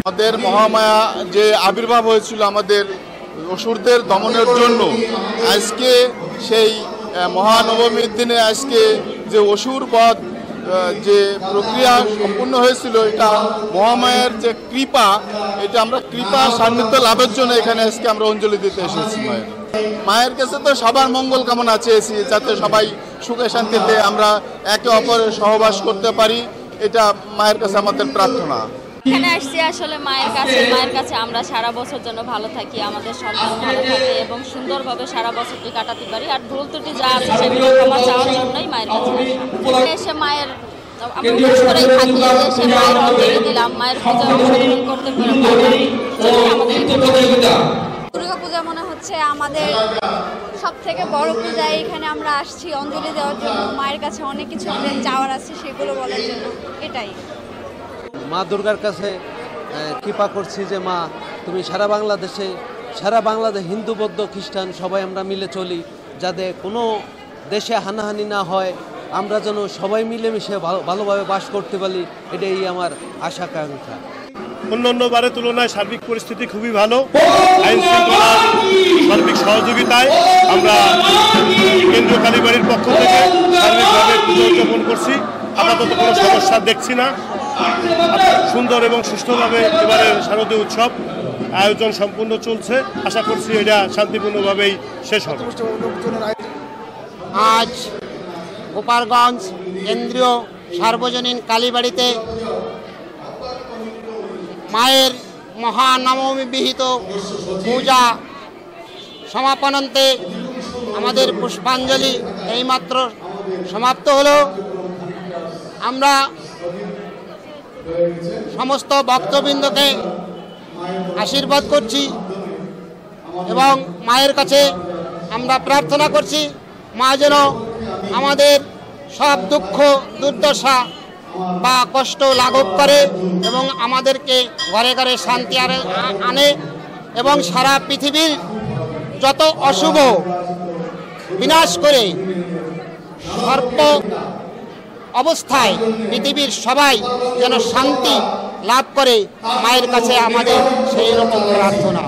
আমাদের মহামায়া যে আবির্ভাব হয়েছিল আমাদের অসুরদের দমনের জন্য, আজকে সেই মহানবমীর দিনে আজকে যে অসুর বধ যে প্রক্রিয়া সম্পূর্ণ হয়েছিল, এটা মহামায়ার যে কৃপা, এটা আমরা কৃপা সান্নিধ্য লাভের জন্য এখানে আজকে আমরা অঞ্জলি দিতে এসেছি। মায়ের কাছে তো সবার মঙ্গল কামনা চেয়েছি, যাতে সবাই সুখে শান্তিতে আমরা একে অপরের সহবাস করতে পারি, এটা মায়ের কাছে আমাদের প্রার্থনা। এখানে আসছি আসলে মায়ের কাছে আমরা সারা বছর জন্য ভালো থাকি, আমাদের সন্তান ভালো থাকে এবং সুন্দরভাবে সারা বছরটি কাটাতে পারি। আর ভুল ত্রুটি যা আছে সেগুলো ক্ষমা চাওয়ার জন্যই মায়ের কাছে এসে মায়ের আমরা বিশেষ করেই থাকি যে সে মায়ের অঞ্জলি দিলাম, মায়ের পূজা অনুসরণ করতে পারলাম। দুর্গা পূজা মনে হচ্ছে আমাদের সব থেকে বড় পূজা। এখানে আমরা আসছি অঞ্জলি দেওয়ার জন্য, মায়ের কাছে অনেক কিছু আমাদের চাওয়ার আছে সেগুলো বলার জন্য। এটাই মা দুর্গার কাছে কৃপা করছি যে মা তুমি সারা বাংলাদেশ হিন্দু বৌদ্ধ খ্রিস্টান সবাই আমরা মিলে চলি, যাতে কোনো দেশে হানাহানি না হয়, আমরা যেন সবাই মিলেমিশে ভালোভাবে বাস করতে পারি, এটাই আমার আশা আকাঙ্ক্ষা। অন্যান্য বারের তুলনায় সার্বিক পরিস্থিতি খুবই ভালো। আইন শৃঙ্খলার সার্বিক সহযোগিতায় আমরা কেন্দ্রীয় কালীবাড়ির পক্ষ থেকে সার্বিকভাবে পুজো উদযাপন করছি। আপাতত কোনো সমস্যা দেখছি না। সুন্দর এবং সুষ্ঠুভাবে এবারে শারদীয় উৎসব আয়োজন সম্পূর্ণ চলছে। আশা করছি এটা শান্তিপূর্ণভাবেই শেষ হবে। আজ গোপালগঞ্জ কেন্দ্রীয় সার্বজনীন কালীবাড়িতে মায়ের মহানবমী বিহিত পূজা সমাপনান্তে আমাদের পুষ্পাঞ্জলি এইমাত্র সমাপ্ত হলো। আমরা সমস্ত ভক্তবৃন্দকে আশীর্বাদ করছি এবং মায়ের কাছে আমরা প্রার্থনা করছি মা যেন আমাদের সব দুঃখ দুর্দশা বা কষ্ট লাঘব করে এবং আমাদেরকে ঘরে ঘরে শান্তি আনে এবং সারা পৃথিবীর যত অশুভ বিনাশ করে সর্ব অবস্থায় পৃথিবীর সবাই যেন শান্তি লাভ করে, মায়ের কাছে আমাদের সেই রকম প্রার্থনা।